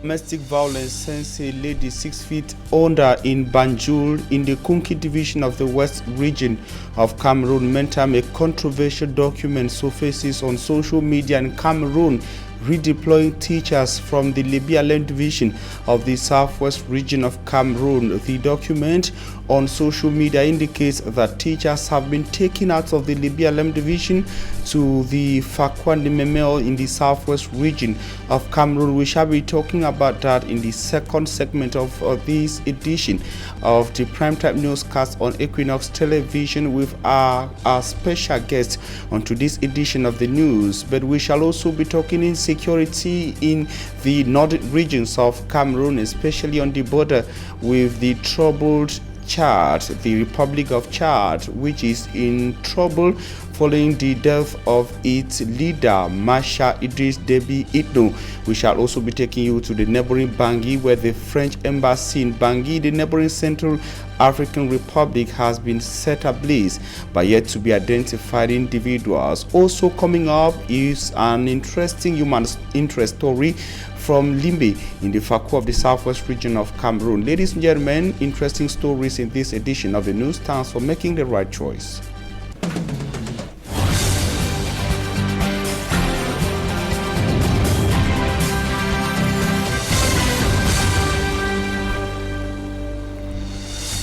Domestic violence sends a lady 6 feet under in Banjul in the Kunki division of the West region of Cameroon. Meantime, a controversial document surfaces on social media in Cameroon redeploying teachers from the Libya Land division of the southwest region of Cameroon. The document on social media indicates that teachers have been taken out of the Libya Land division to the Fakwandi Memel in the southwest region of Cameroon. We shall be talking about that in the second segment of this edition of the primetime newscast on Equinoxe Television with our special guest on today's edition of the news. But we shall also be talking insecurity in the northern regions of Cameroon, especially on the border with the troubled Chad, the Republic of Chad, which is in trouble following the death of its leader, Masha Idris Deby Itno. We shall also be taking you to the neighboring Bangui, where the French embassy in Bangui, the neighboring Central African Republic, has been set ablaze by yet to be identified individuals. Also coming up is an interesting human interest story from Limbe in the Faku of the southwest region of Cameroon. Ladies and gentlemen, interesting stories in this edition of the news. Thanks for making the right choice.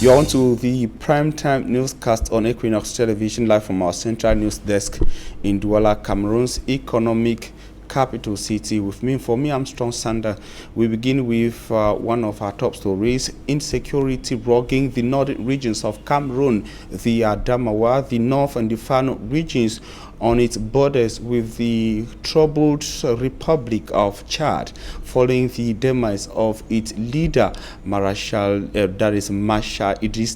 You're on to the primetime newscast on Equinoxe Television, live from our central news desk in Douala, Cameroon's economic capital city. With me, I'm Strong Sander. We begin with one of our top stories: insecurity rocking the northern regions of Cameroon, the Adamawa, the North and the Fano regions on its borders with the troubled Republic of Chad, following the demise of its leader, Masha Idris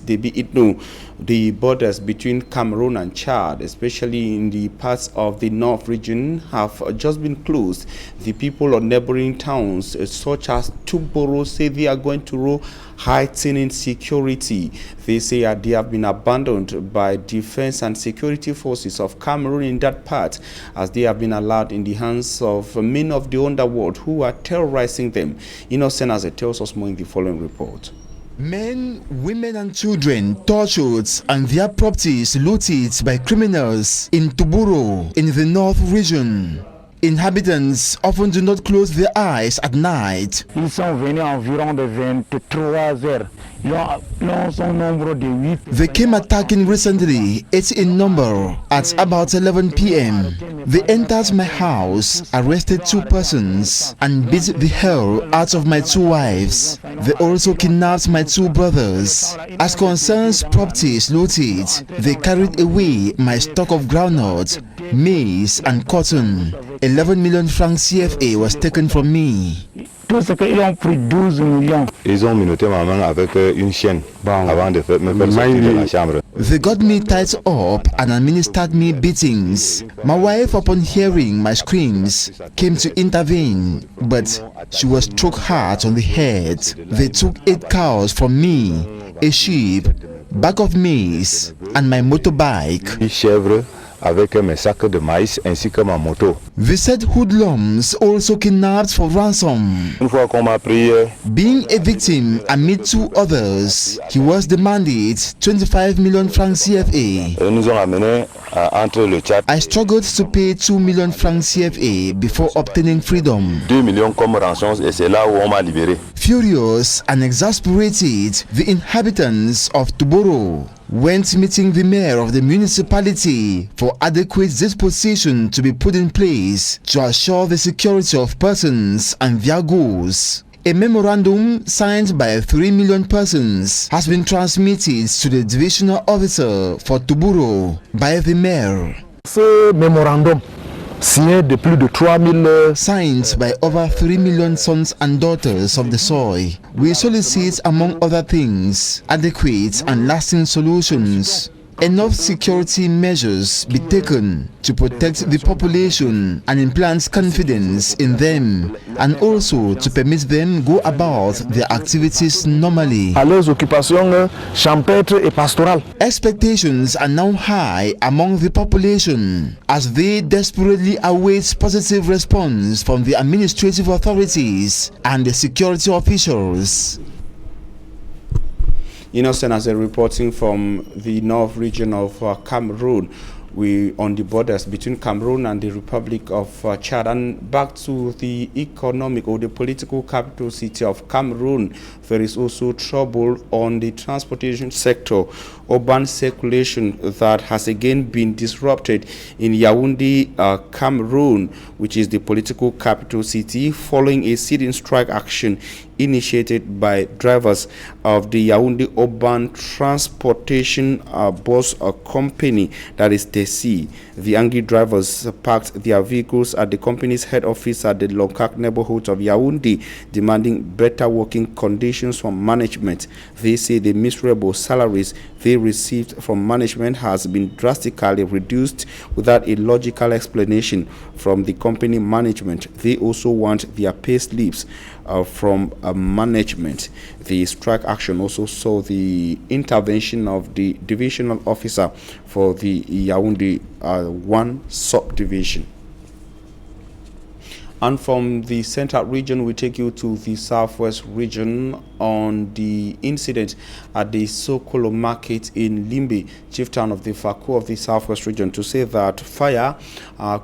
Deby Itno. The borders between Cameroon and Chad, especially in the parts of the North region, have just been closed. The people of neighboring towns, such as Tuboro, say they are going to heightening security. They say they have been abandoned by defense and security forces of Cameroon in that part, as they have been allowed in the hands of men of the underworld who are terrorizing them. Innocent tells us more in the following report. Men, women and children tortured and their properties looted by criminals in Tuburo in the North region. Inhabitants often do not close their eyes at night. Ils sont venus environ de 23 heures. Ils ont nombre de 8. They came attacking recently, 8 in number, at about 11 p.m. They entered my house, arrested 2 persons, and beat the hell out of my 2 wives. They also kidnapped my 2 brothers. As concerns properties looted, they carried away my stock of groundnut, maize and cotton. 11 million francs CFA was taken from me. Tout ce qu'ils ont pris 12 millions. Ils ont menotté ma main avec une chaîne avant de me faire sortir de la chambre. They got me tied up and administered me beatings. My wife, upon hearing my screams, came to intervene, but she was struck hard on the head. They took 8 cows from me, a sheep, bag of maize, and my motorbike. Une chèvre avec mes sacs de maïs ainsi que ma moto. The said hoodlums also kidnapped for ransom. Une fois qu'on m'a pris, being a victim amid 2 others, he was demanded 25 million francs CFA. Ils nous ont amenés entre le Tchad. I struggled to pay 2 million francs CFA before obtaining freedom. 2 millions comme rançon et c'est là où on m'a libéré. Furious and exasperated, the inhabitants of Tuboro went meeting the mayor of the municipality for adequate disposition to be put in place to assure the security of persons and their goods. A memorandum signed by 3 million persons has been transmitted to the divisional officer for Tuburo by the mayor. Ce mémorandum signé de plus de 3000 signed by over 3 million sons and daughters of the soil. We solicit, among other things, adequate and lasting solutions enough security measures be taken to protect the population and implant confidence in them, and also to permit them go about their activities normally. À leurs occupations champêtres et pastorales. Expectations are now high among the population as they desperately await positive response from the administrative authorities and the security officials. Innocent as a reporting from the north region of Cameroon. We on the borders between Cameroon and the Republic of Chad. And back to the economic or the political capital city of Cameroon, there is also trouble on the transportation sector. Urban circulation that has again been disrupted in Yaoundé, Cameroon, which is the political capital city, following a sit-in strike action initiated by drivers of the Yaoundé Urban Transportation Bus Company, that is TESI. The angry drivers parked their vehicles at the company's head office at the Lonkak neighborhood of Yaoundé, demanding better working conditions from management. They say the miserable salaries they received from management has been drastically reduced without a logical explanation from the company management. They also want their pay slips from management. The strike action also saw the intervention of the divisional officer for the Yaoundé 1 subdivision. And from the central region, we take you to the southwest region on the incident at the Sokolo market in Limbe, chief town of the Faku of the southwest region, to say that fire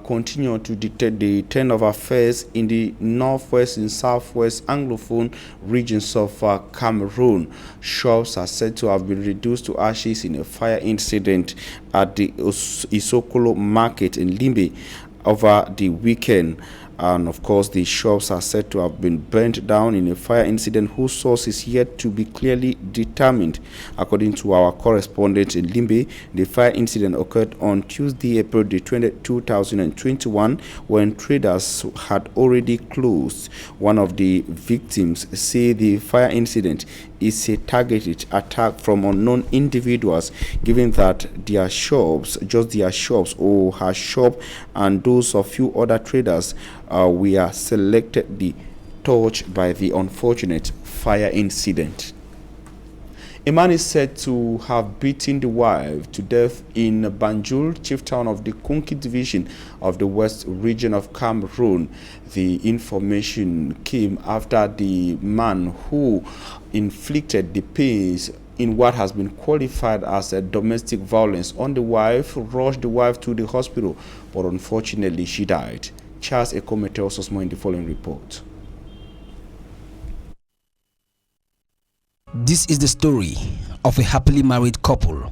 continued to dictate the turn of affairs in the northwest and southwest Anglophone regions of Cameroon. Shops are said to have been reduced to ashes in a fire incident at the Isokolo market in Limbe over the weekend. And of course, the shops are said to have been burnt down in a fire incident whose source is yet to be clearly determined. According to our correspondent in Limbe, the fire incident occurred on Tuesday, April 20, 2021, when traders had already closed. One of the victims say the fire incident is a targeted attack from unknown individuals, given that their shops, just their shops or her shop and those of few other traders were selectively touched by the unfortunate fire incident. A man is said to have beaten the wife to death in Banjul, chief town of the Kunki division of the West region of Cameroon. The information came after the man who inflicted the pains in what has been qualified as a domestic violence on the wife rushed the wife to the hospital, but unfortunately she died. Charles Ekome tells us more in the following report. This is the story of a happily married couple,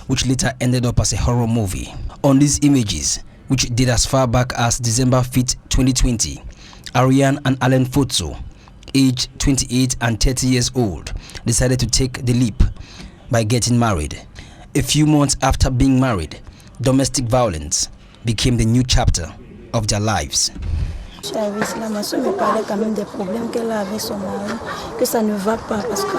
which later ended up as a horror movie. On these images, which date as far back as December 5th, 2020, Ariane and Alan Fotso, aged 28 and 30 years old, decided to take the leap by getting married. A few months after being married, domestic violence became the new chapter of their lives.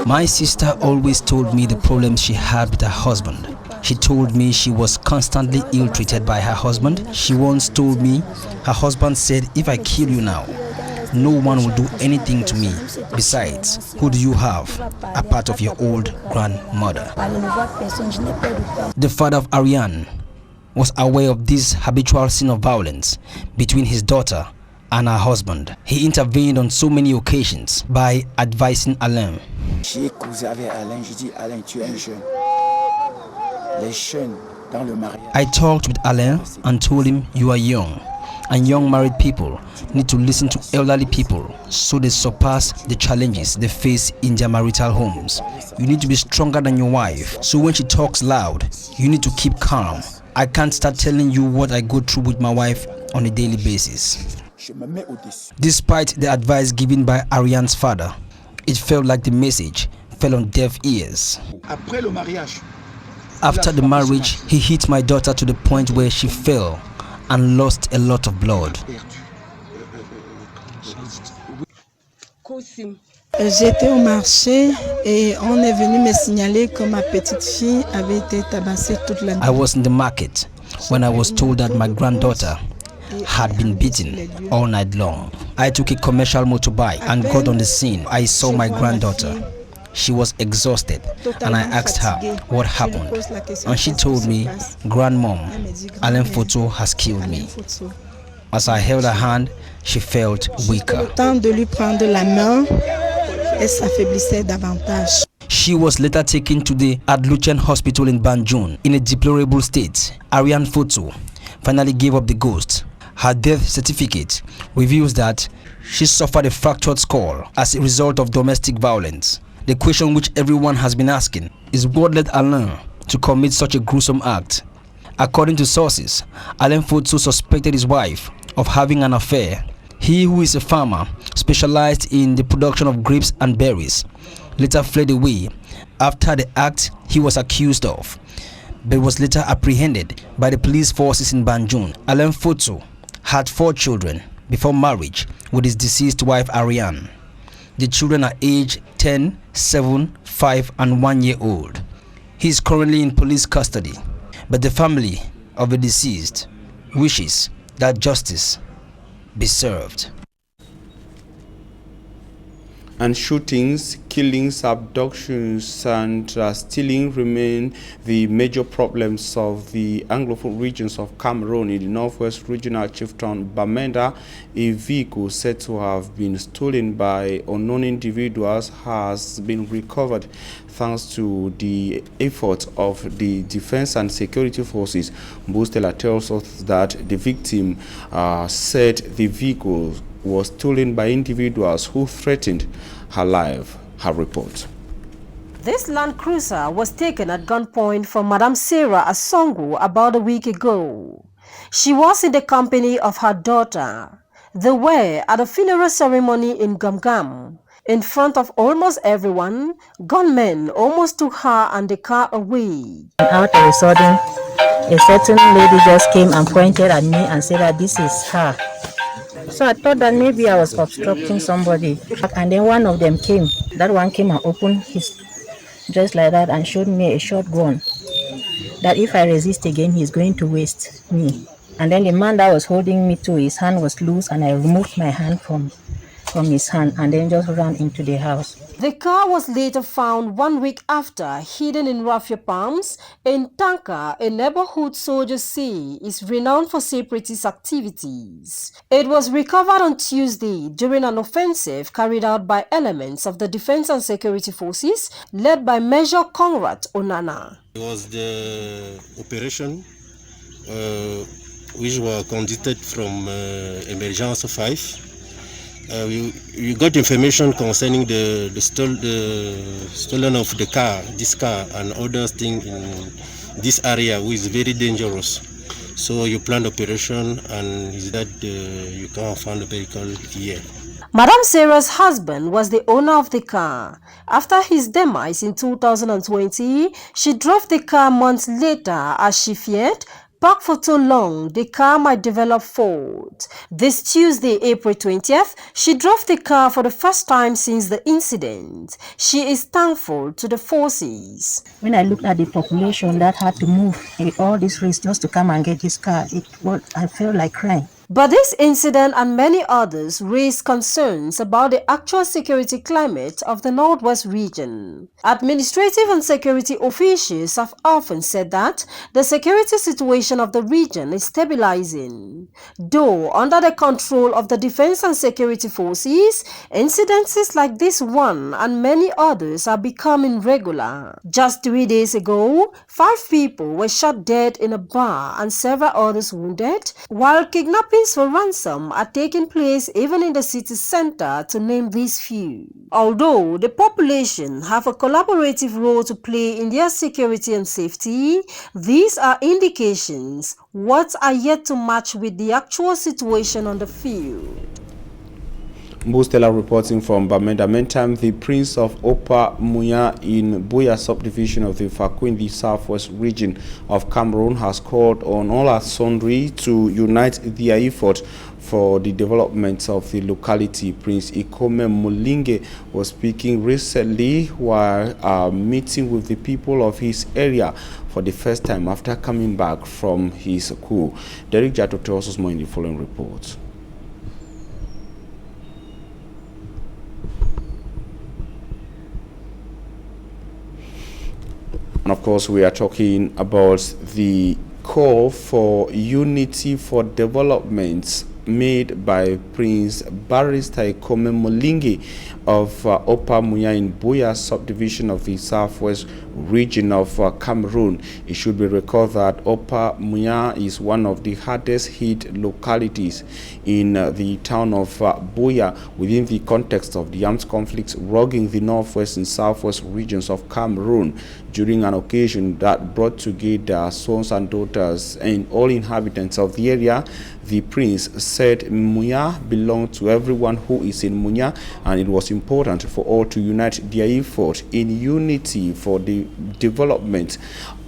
My sister always told me the problems she had with her husband. She told me she was constantly ill-treated by her husband. She once told me her husband said, "If I kill you now, no one will do anything to me. Besides, who do you have apart of your old grandmother?" The father of Ariane was aware of this habitual scene of violence between his daughter and her husband. He intervened on so many occasions by advising Alain. I talked with Alain and told him, "You are young, and young married people need to listen to elderly people so they surpass the challenges they face in their marital homes. You need to be stronger than your wife, so when she talks loud, you need to keep calm. I can't start telling you what I go through with my wife on a daily basis." Despite the advice given by Ariane's father, it felt like the message fell on deaf ears. After the marriage, he hit my daughter to the point where she fell and lost a lot of blood. J'étais au marché et on est venu me signaler que ma petite fille avait été tabassée toute la nuit. I was in the market when I was told that my granddaughter had been beaten all night long. I took a commercial motorbike and got on the scene. I saw my granddaughter. She was exhausted and I asked her what happened. And she told me, "Grandmom, Alain Photo has killed me." As I held her hand, she felt weaker. She was later taken to the Adluchen Hospital in Banjul in a deplorable state. Ariane Photo finally gave up the ghost. Her death certificate reveals that she suffered a fractured skull as a result of domestic violence. The question which everyone has been asking is what led Alain to commit such a gruesome act? According to sources, Alain Photo suspected his wife of having an affair. He, who is a farmer specialized in the production of grapes and berries, later fled away after the act he was accused of, but was later apprehended by the police forces in Banjul. Alain Photo had 4 children before marriage with his deceased wife Ariane. The children are aged 10, 7, 5 and 1 year old. He is currently in police custody, but the family of the deceased wishes that justice be served. And shootings, killings, abductions and stealing remain the major problems of the Anglophone regions of Cameroon. In the northwest regional chieftain Bamenda, a vehicle said to have been stolen by unknown individuals has been recovered thanks to the effort of the defense and security forces. Bostela tells us that the victim said the vehicle was stolen by individuals who threatened her life. Her report. This Land Cruiser was taken at gunpoint from Madame Sarah Asongo about a week ago. She was in the company of her daughter. They were at a funeral ceremony in Gamgam. In front of almost everyone, gunmen almost took her and the car away. Out of a sudden, a certain lady just came and pointed at me and said that this is her. So I thought that maybe I was obstructing somebody. And then one of them came. That one came and opened his dress like that and showed me a short gun. That if I resist again, he's going to waste me. And then the man that was holding me to, his hand was loose and I removed my hand from his hand and then just ran into the house. The car was later found 1 week after, hidden in Raffia Palms. In Tanka, a neighborhood soldiers say is renowned for separatist activities. It was recovered on Tuesday during an offensive carried out by elements of the Defense and Security Forces led by Major Conrad Onana. It was the operation which was conducted from Emergence 5. We got information concerning the stolen of the car, this car and other things in this area, which is very dangerous. So you plan operation and is that you can't find the vehicle here. Madame Sarah's husband was the owner of the car. After his demise in 2020, she drove the car months later as she feared parked for too long, the car might develop fault. This Tuesday, April 20th, she drove the car for the first time since the incident. She is thankful to the forces. When I looked at the population that had to move with all this risk just to come and get this car, I felt like crying. But this incident and many others raised concerns about the actual security climate of the Northwest region. Administrative and security officials have often said that the security situation of the region is stabilizing. Though under the control of the Defense and Security Forces, incidences like this one and many others are becoming regular. Just 3 days ago, 5 people were shot dead in a bar and several others wounded, while kidnapping for ransom are taking place even in the city center, to name these few. Although the population have a collaborative role to play in their security and safety, these are indications what are yet to match with the actual situation on the field. Bustela reporting from Bamenda. Meantime, the Prince of Opa Muya in Buya subdivision of the Faku in the southwest region of Cameroon has called on all and sundry to unite their effort for the development of the locality. Prince Ikome Mulinge was speaking recently while meeting with the people of his area for the first time after coming back from his coup. Derek Jato tells us more in the following report. And of course, we are talking about the call for unity for development made by Prince Barrister Ikome Mulinge of Opa Muya in Buya subdivision of the southwest region of Cameroon. It should be recalled that Opa Muya is one of the hardest hit localities in the town of Buya within the context of the armed conflicts rocking the northwest and southwest regions of Cameroon during an occasion that brought together sons and daughters and all inhabitants of the area. The prince said Muya belonged to everyone who is in Muya, and it was important for all to unite their effort in unity for the development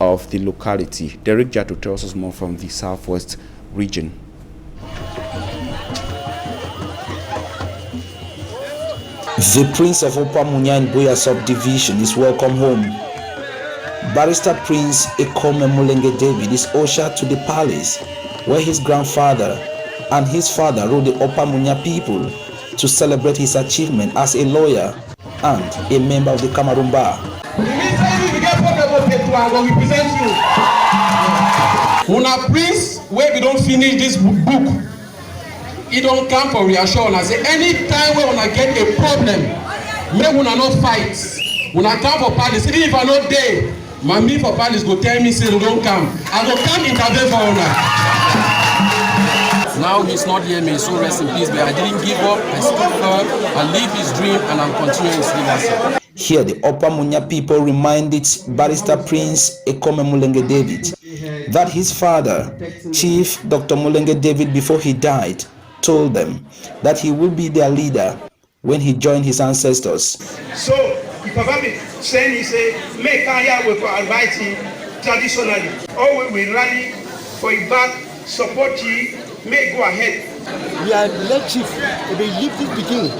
of the locality. Derek Jato tells us more from the southwest region. The Prince of Opa Muya in Buya subdivision is welcome home. Barrister Prince Ikome Mulinge David is ushered to the palace where his grandfather and his father ruled the Opa Muya people to celebrate his achievement as a lawyer and a member of the Cameroon Bar. Una prince, where we don't finish this book, it don't come for reassurance. Anytime we wanna get a problem, may una not fight. Una come for palace, even if I not there, my me for palace go tell me say don't come. I go come intervene for una. Now he's not here, may so rest in peace, but I didn't give up. I stood firm, I live his dream, and I'm continuing his legacy. Here, the Opa Muya people reminded Barrister Prince Ikome Mulinge David that his father, Chief Dr. Mulinge David, before he died, told them that he will be their leader when he joined his ancestors. So, if Papa saying he say, make Kaya with our writing traditionally, always we rally for a back, support you, may go ahead. We are led chief, they leave this beginning.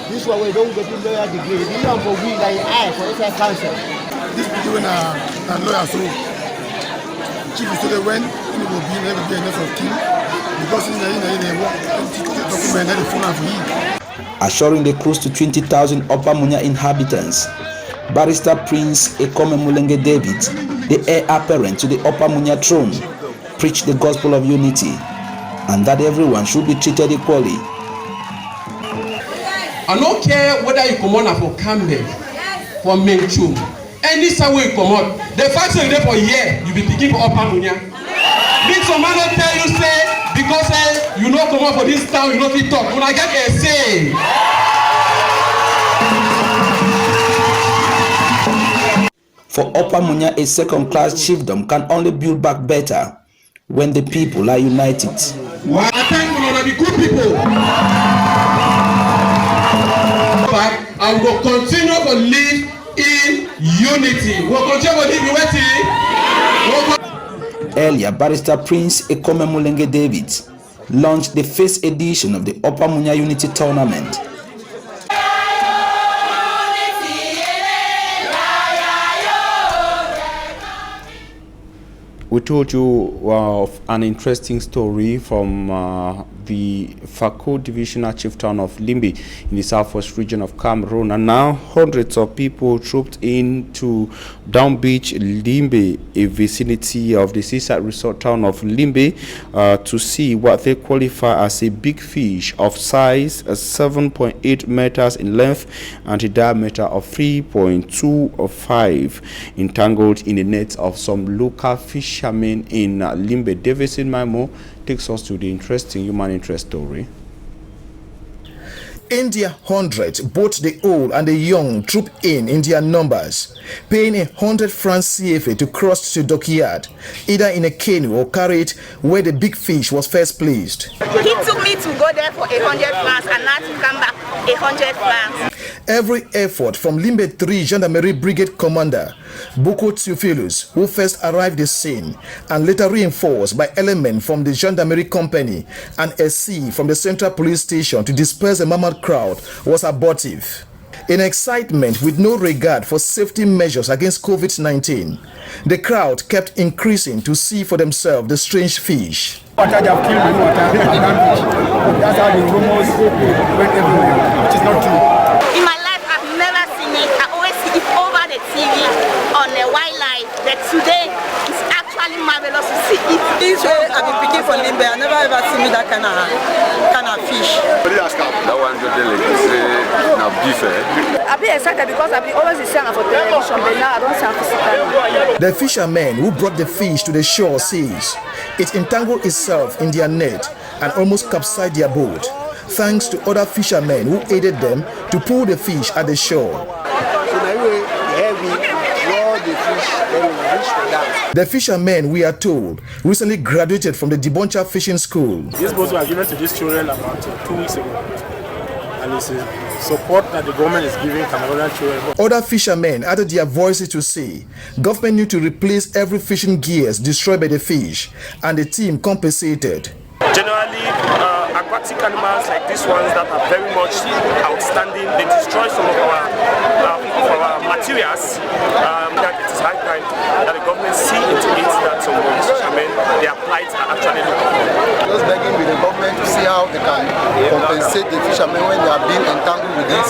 This one we don't get the lawyer degree. We don't for we like I for the council. This beginning a lawyer, so chief said when he will be never be enough of king because in the document the phone for him. Assuring the close to 20,000 Opa Muya inhabitants, Barrister Prince Ikome Mulinge David, the heir apparent to the Opa Muya throne, preached the gospel of unity and that everyone should be treated equally. I don't care whether you come on for Campbell, for Menchu, any way you come on. The fact that you're there for a year, you be picking for Opa Muya. Big some man don't tell you say because you know come on for this town, you know fit talk. When I get a say. For Opa Muya, a second-class chiefdom can only build back better when the people are united. I thank you, Lord, be good people. But I will continue to live in unity. We'll continue to live in unity. Earlier, Barrister Prince Ikome Mulinge David launched the first edition of the Opa Muya Unity Tournament. We told you of an interesting story from the Faku divisional chief town of Limbe in the southwest region of Cameroon, and now hundreds of people trooped into Down Beach, Limbe, a vicinity of the seaside resort town of Limbe, to see what they qualify as a big fish of size 7.8 meters in length and a diameter of 3.25, entangled in the nets of some local fishermen in Limbe. Davidson Maimo takes us to the interesting human interest story. in their hundreds, both the old and the young troop in their numbers, paying 100 francs CFA to cross to dockyard, either in a canoe or carried where the big fish was first placed. He took me to go there for 100 francs and now to come back 100 francs. Every effort from Limbe 3 Gendarmerie Brigade Commander Boko Theophilus, who first arrived the scene and later reinforced by elements from the Gendarmerie Company and SC from the Central Police Station to disperse the mammoth crowd, was abortive. In excitement with no regard for safety measures against COVID-19, the crowd kept increasing to see for themselves the strange fish. That's how the rumors went everywhere, which is not true. In my life, I've never seen it. I always see it over the TV on the wildlife. But today, it's actually marvelous to see it. This way, I've been picking for Limbe. I never ever seen that kind of fish. That one now beef. I've been excited because I've been always seeing for television, but now I don't see physical. The fishermen who brought the fish to the shore says it entangled itself in their net and almost capsized their boat, thanks to other fishermen who aided them to pull the fish at the shore. The fishermen, we are told, recently graduated from the Deboncha Fishing School. These boats were given to these children about 2 weeks ago, and it's a support that the government is giving Cameroonian children. Other fishermen added their voices to say government need to replace every fishing gears destroyed by the fish, and the team compensated. Generally, aquatic animals like these ones that are very much outstanding, they destroy some of our materials. That it is high time that the government see into it that some of these fishermen, their plights are actually looking for. Just begging with the government to see how they can compensate the fishermen when they are being entangled with this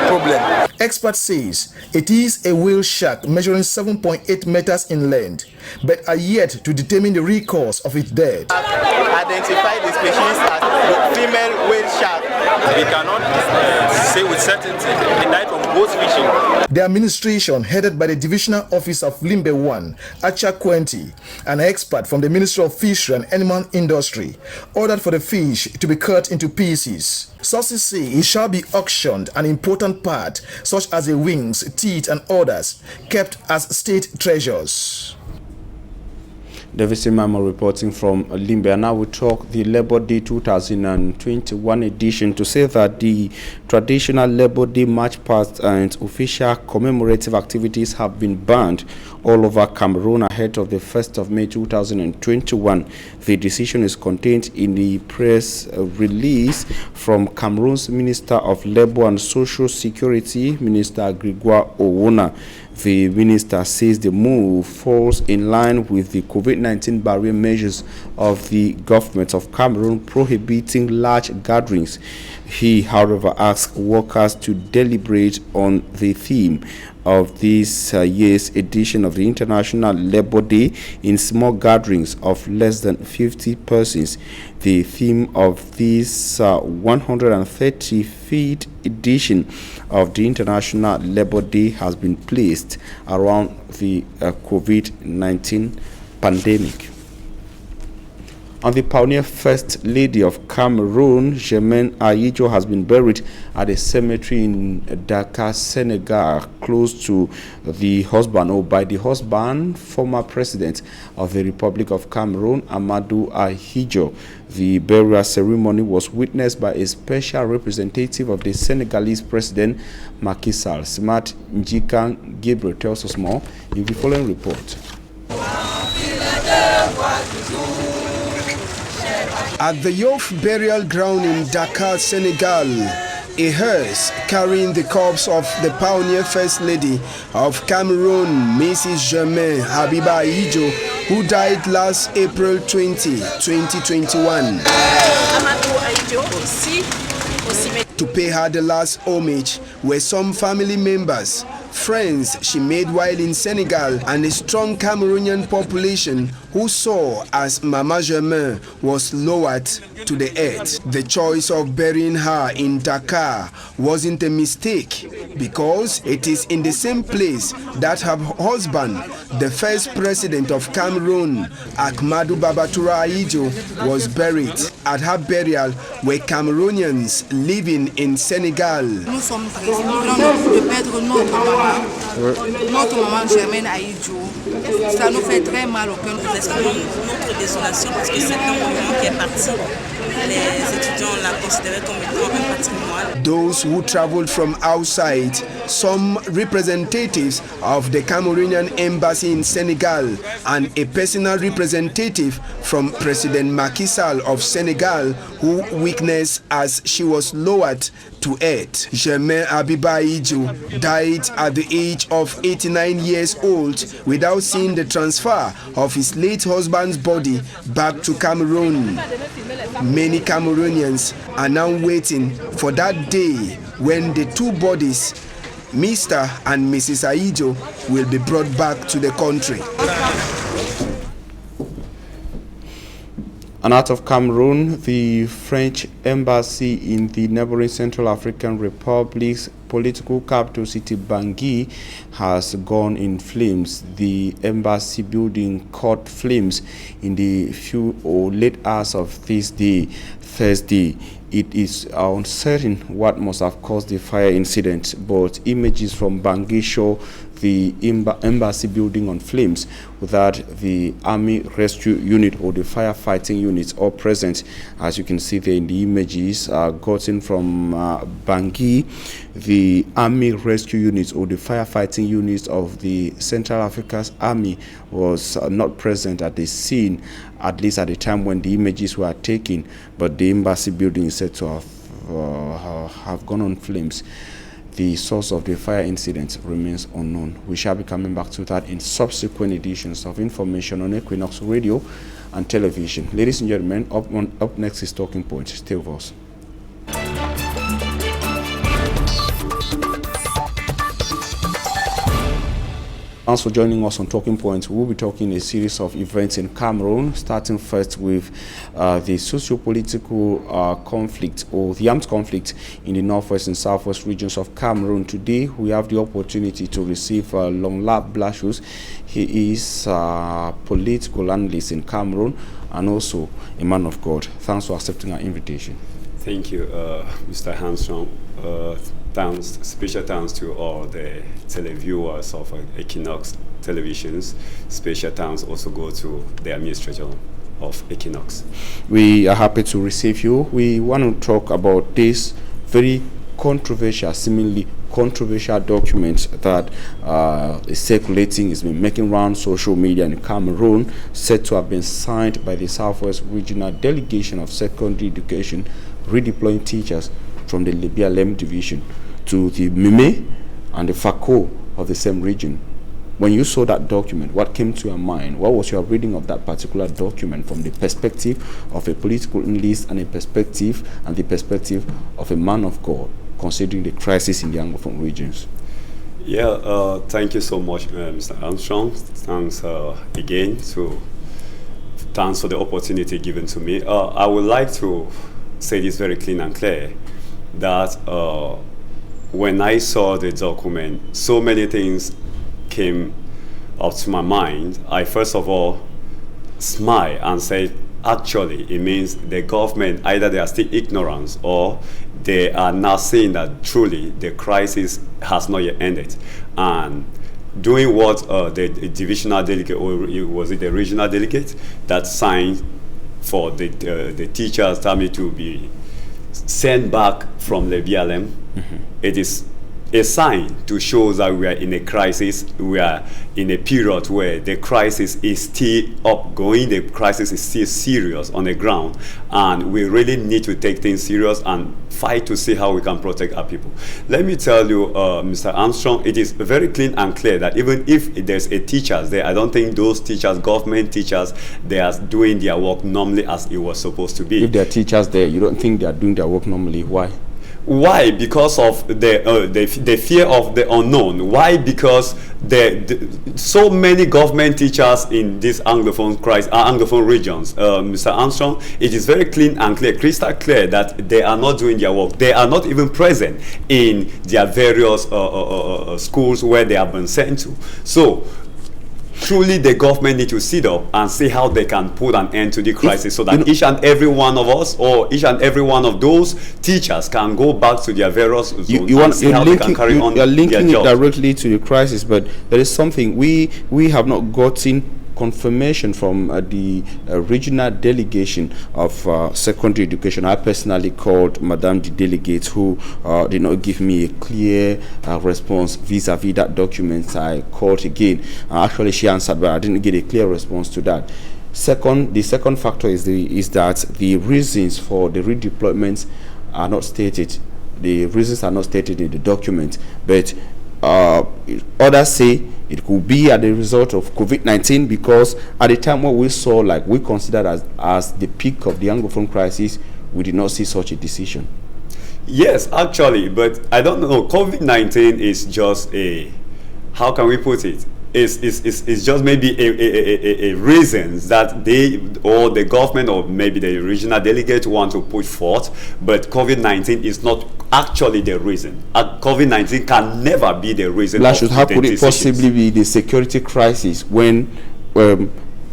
problem. Expert says it is a whale shark measuring 7.8 meters in length, but are yet to determine the real cause of its death. Identify the species as the female whale shark. We cannot say with certainty it died from both fishing. The administration, headed by the Divisional Officer of Limbe 1, Acha Kwenti, an expert from the Ministry of Fishery and Animal Industry, ordered for the fish to be cut into pieces. Sources say it shall be auctioned, an important part, such as the wings, teeth, and others, kept as state treasures. David Simamo reporting from Limbe. And now we talk the Labor Day 2021 edition to say that the traditional Labor Day march past and official commemorative activities have been banned all over Cameroon ahead of the 1st of May 2021. The decision is contained in the press release from Cameroon's Minister of Labour and Social Security, Minister Gregoire Owona. The minister says the move falls in line with the COVID-19 barrier measures of the government of Cameroon prohibiting large gatherings. He, however, asked workers to deliberate on the theme of this year's edition of the International Labor Day in small gatherings of less than 50 persons. The theme of this 135th edition of the International Labor Day has been placed around the COVID-19 pandemic. And the pioneer First Lady of Cameroon, Germaine Ayijo, has been buried at a cemetery in Dakar, Senegal, close to the husband, or by the husband, former president of the Republic of Cameroon, Amadou Ahijo. The burial ceremony was witnessed by a special representative of the Senegalese president, Macky Sall. Smart Njikan Gabriel tells us more in the following report. At the Yoff burial ground in Dakar, Senegal, a hearse carrying the corpse of the pioneer First Lady of Cameroon, Mrs. Germaine Habiba Ayijo, who died last April 20, 2021. To pay her the last homage were some family members, friends she made while in Senegal, and a strong Cameroonian population who saw as Mama Germain was lowered to the earth. The choice of burying her in Dakar wasn't a mistake, because it is in the same place that her husband, the first president of Cameroon, Ahmadou Babatura Ahidjo, was buried. At her burial were Cameroonians living in Senegal. Nous sommes très contents de perdre notre maman Germaine Ahidjo. Ça nous fait très mal au cœur. Nous exprimons notre désolation parce que c'est un moment qui est parti. Les étudiants l'ont considéré comme étant un patrimoine. Those who traveled from outside, some representatives of the Cameroonian embassy in Senegal, and a personal representative from President Macky Sall of Senegal, who witnessed as she was lowered to earth. Germain Abiba Ahidjo died at the age of 89 years old without seeing the transfer of his late husband's body back to Cameroon. Many Cameroonians are now waiting for that day when the two bodies, Mr. and Mrs. Ahidjo, will be brought back to the country. And out of Cameroon, the French embassy in the neighboring Central African Republic's political capital city Bangui has gone in flames. The embassy building caught flames in the late hours of this day, Thursday. It is uncertain what must have caused the fire incident, but images from Bangui show the embassy building on flames without the army rescue unit or the firefighting units all present. As you can see there in the images gotten from Bangui, the army rescue units or the firefighting units of the Central Africa's army was not present at the scene, at least at the time when the images were taken, but the embassy building is said to have gone on flames. The source of the fire incident remains unknown. We shall be coming back to that in subsequent editions of information on Equinoxe Radio and television. Ladies and gentlemen, up next is Talking Points. Stay with us. Thanks for joining us on Talking Points. We'll be talking a series of events in Cameroon, starting first with the socio-political conflict or the armed conflict in the northwest and southwest regions of Cameroon. Today, we have the opportunity to receive Longlap Blashus. He is a political analyst in Cameroon and also a man of God. Thanks for accepting our invitation. Thank you, Mr. Armstrong. Special thanks to all the televiewers of Equinoxe televisions. Special thanks also go to the administrator of Equinoxe. We are happy to receive you. We want to talk about this very controversial, seemingly controversial document that is circulating, has been making round social media in Cameroon, said to have been signed by the Southwest Regional Delegation of Secondary Education, redeploying teachers from the Libya-Lem division to the Mime and the FACO of the same region. When you saw that document, what came to your mind? What was your reading of that particular document from the perspective of a political analyst and the perspective of a man of God, considering the crisis in the Anglophone regions? Yeah, thank you so much, Mr. Armstrong. Thanks again. Thanks for the opportunity given to me. I would like to say this very clean and clear, that when I saw the document, so many things came up to my mind. I first of all smiled and said, actually, it means the government, either they are still ignorant or they are now saying that truly the crisis has not yet ended. And doing what the divisional delegate, or was it the regional delegate, that signed for the teachers tell me to be sent back from the BLM. It is a sign to show that we are in a crisis. We are in a period where the crisis is still upgoing. The crisis is still serious on the ground, and we really need to take things serious and fight to see how we can protect our people. Let me tell you, Mr. Armstrong, it is very clean and clear that even if there's a teachers there, I don't think those teachers, government teachers, they are doing their work normally as it was supposed to be. If there are teachers there, you don't think they are doing their work normally? Why? Why? Because of the fear of the unknown. Why? Because so many government teachers in these Anglophone regions, Mr. Armstrong, it is very clean and clear, crystal clear, that they are not doing their work. They are not even present in their various schools where they have been sent to. So truly the government need to sit up and see how they can put an end to the crisis, so that each and every one of us, or each and every one of those teachers, can go back to their various zones and see how they can carry on their job. You're linking it directly to the crisis, but there is something we have not gotten confirmation from the regional delegation of secondary education. I personally called Madame the delegate, who did not give me a clear response vis-a-vis that document. I called again. Actually, she answered, but I didn't get a clear response to that. The second factor is that the reasons for the redeployments are not stated. The reasons are not stated in the document, but others say it could be as a result of COVID-19, because at the time what we saw, like we considered as the peak of the Anglophone crisis, we did not see such a decision. Yes, actually, but I don't know. COVID-19 is just how can we put it? It's just maybe a reasons that they, or the government, or maybe the regional delegate want to put forth, but COVID-19 is not actually the reason. COVID-19 can never be the reason. How could it possibly be the security crisis when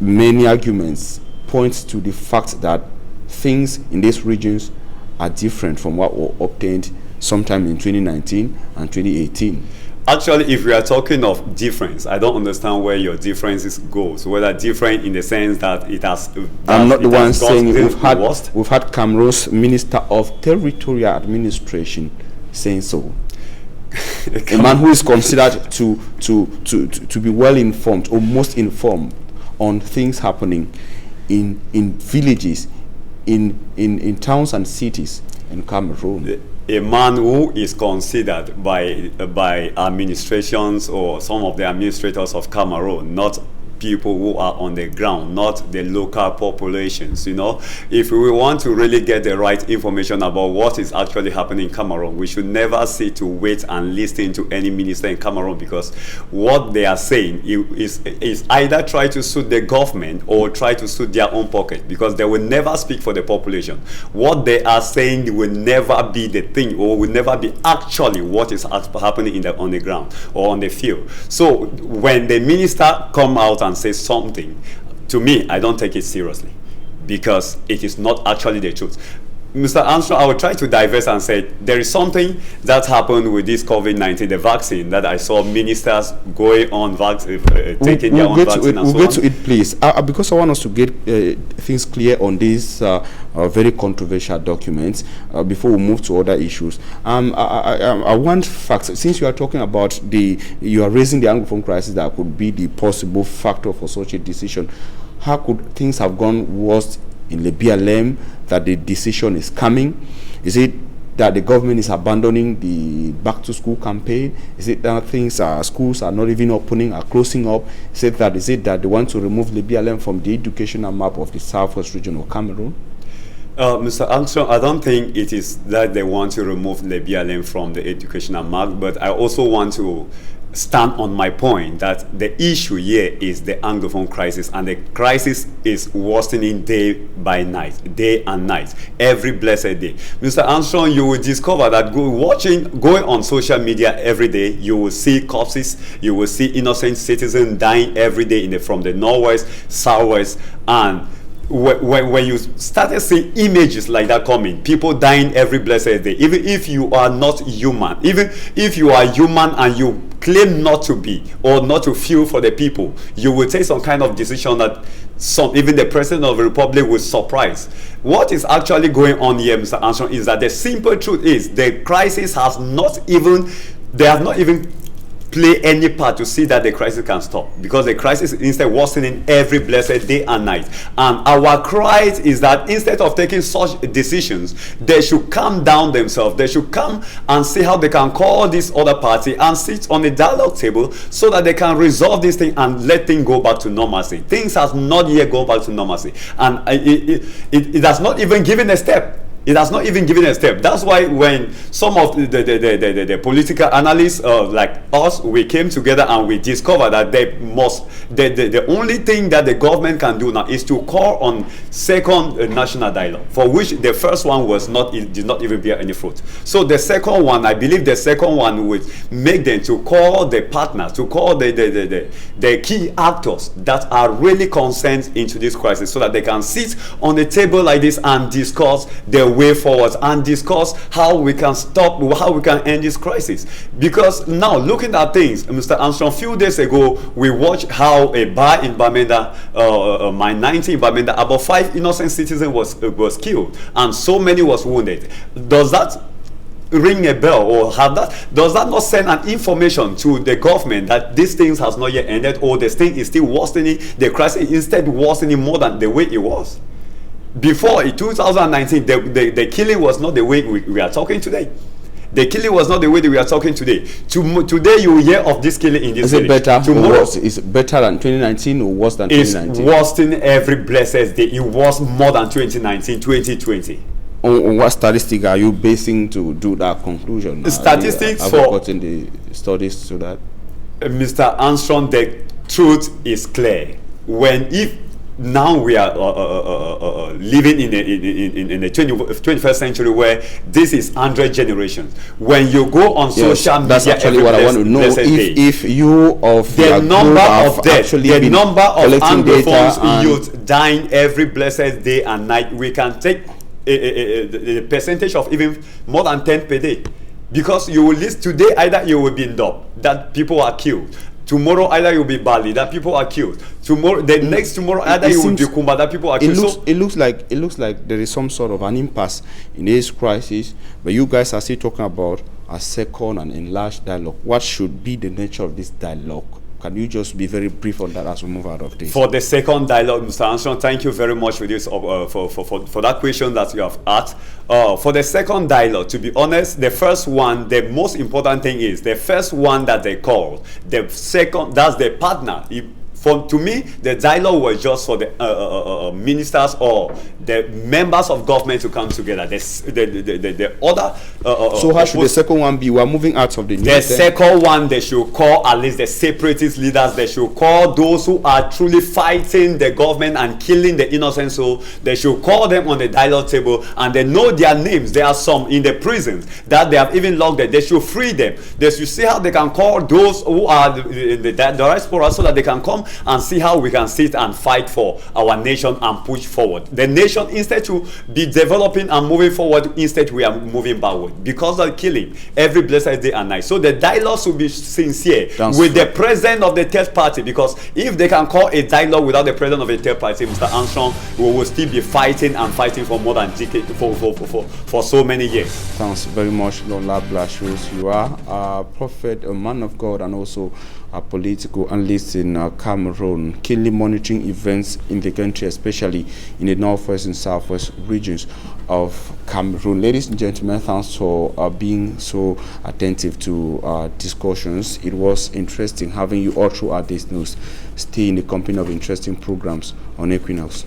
many arguments point to the fact that things in these regions are different from what were obtained sometime in 2019 and 2018? Actually, if we are talking of difference, I don't understand where your differences goes. Whether different in the sense that it has. I'm not the one saying it. We've had Cameroon's Minister of Territorial Administration saying so. A man who is considered to be well informed, or most informed, on things happening in villages, in towns and cities in Cameroon. A man who is considered by administrations, or some of the administrators of Cameroon, not people who are on the ground, not the local populations. You know, if we want to really get the right information about what is actually happening in Cameroon, we should never sit to wait and listen to any minister in Cameroon, because what they are saying is either try to suit the government or try to suit their own pocket, because they will never speak for the population. What they are saying will never be the thing, or will never be actually what is happening on the ground or on the field. So when the minister come out and say something, to me, I don't take it seriously, because it is not actually the truth. Mr. Armstrong, I will try to diverse and say there is something that happened with this COVID-19, the vaccine, that I saw ministers going on taking their own vaccine. We'll get to it, please, because I want us to get things clear on these very controversial documents before we move to other issues. I want facts. Since you are talking about you are raising the Anglophone crisis that could be the possible factor for such a decision. How could things have gone worse in the BLM that the decision is coming? Is it that the government is abandoning the back to school campaign? Is it that schools are not even opening, are closing up? Is it that they want to remove the BLM from the educational map of the southwest region of Cameroon? Mr. Armstrong, I don't think it is that they want to remove the BLM from the educational map, but I also want to stand on my point that the issue here is the Anglophone crisis, and the crisis is worsening day by night, day and night, every blessed day. Mr. Armstrong, you will discover that going on social media every day, you will see corpses, you will see innocent citizens dying every day from the northwest, southwest, and when you started seeing images like that coming, people dying every blessed day, even if you are not human, even if you are human and you claim not to be, or not to feel for the people, you will take some kind of decision that even the President of the Republic was surprised. What is actually going on here, Mr. Armstrong, is that the simple truth is the crisis has not even play any part to see that the crisis can stop, because the crisis is instead worsening every blessed day and night. And our cry is that instead of taking such decisions, they should calm down themselves. They should come and see how they can call this other party and sit on a dialogue table so that they can resolve this thing and let things go back to normalcy. Things has not yet gone back to normalcy, and it has not even given a step. It has not even given a step. That's why when some of the political analysts like us, we came together and we discovered that the only thing that the government can do now is to call on second national dialogue, for which the first one did not even bear any fruit. So the second one, I believe the second one would make them to call the partners, to call the key actors that are really concerned into this crisis, so that they can sit on the table like this and discuss the way forward and discuss how we can stop, how we can end this crisis. Because now, looking at things, Mr. Armstrong, a few days ago we watched how a bar in Bamenda, my 19 in Bamenda, about 5 innocent citizens was killed and so many was wounded. Does that ring a bell, or does that not send an information to the government that these things has not yet ended, or the thing is still worsening, the crisis instead worsening more than the way it was? Before, in 2019, the killing was not the way we are talking today. The killing was not the way that we are talking today. Today, you will hear of this killing in this village. Is it better Tomorrow, or worse? Is it better than 2019 or worse than 2019? It's worse than every blessed day. It was more than 2019, 2020. On what statistic are you basing to do that conclusion? Statistics have you gotten the studies to that? Mr. Armstrong, the truth is clear. Now we are living in the 21st century where this is 100 generations. When you go on social media, that's actually what I want to know. If you of the number of deaths, the number of Anglophone youth dying every blessed day and night, we can take a percentage of even more than 10 per day. Because you will list today, either you will be in Dub, that people are killed. Tomorrow, either you'll be Bali, that people are killed. Tomorrow, the next tomorrow, either you will be Kumba, that people are killed. It looks like there is some sort of an impasse in this crisis, but you guys are still talking about a second and enlarged dialogue. What should be the nature of this dialogue? Can you just be very brief on that as we move out of this? For the second dialogue, Mr. Armstrong, thank you very much for this for that question that you have asked. For the second dialogue, to be honest, the first one, the most important thing is the first one that they called. The second, that's the partner. To me, the dialogue was just for the ministers or the members of government to come together. The other. So how should the second one be? We are moving out of the second one, they should call at least the separatist leaders. They should call those who are truly fighting the government and killing the innocent soul. They should call them on the dialogue table, and they know their names. There are some in the prisons that they have even locked them. They should free them. They should see how they can call those who are the diaspora, so that they can come and see how we can sit and fight for our nation and push forward. The nation, instead to be developing and moving forward, instead we are moving backward because of killing every blessed day and night. So the dialogue should be sincere with the president of the third party, because if they can call a dialogue without the president of the third party, Mr. Armstrong, we will still be fighting and fighting for more than for so many years. Thanks very much, Lord Blashus. You are a prophet, a man of God, and also a political analyst in Cameroon, keenly monitoring events in the country, especially in the northwest and southwest regions of Cameroon. Ladies and gentlemen, thanks for being so attentive to discussions. It was interesting having you all throughout this news. Stay in the company of interesting programs on Equinoxe.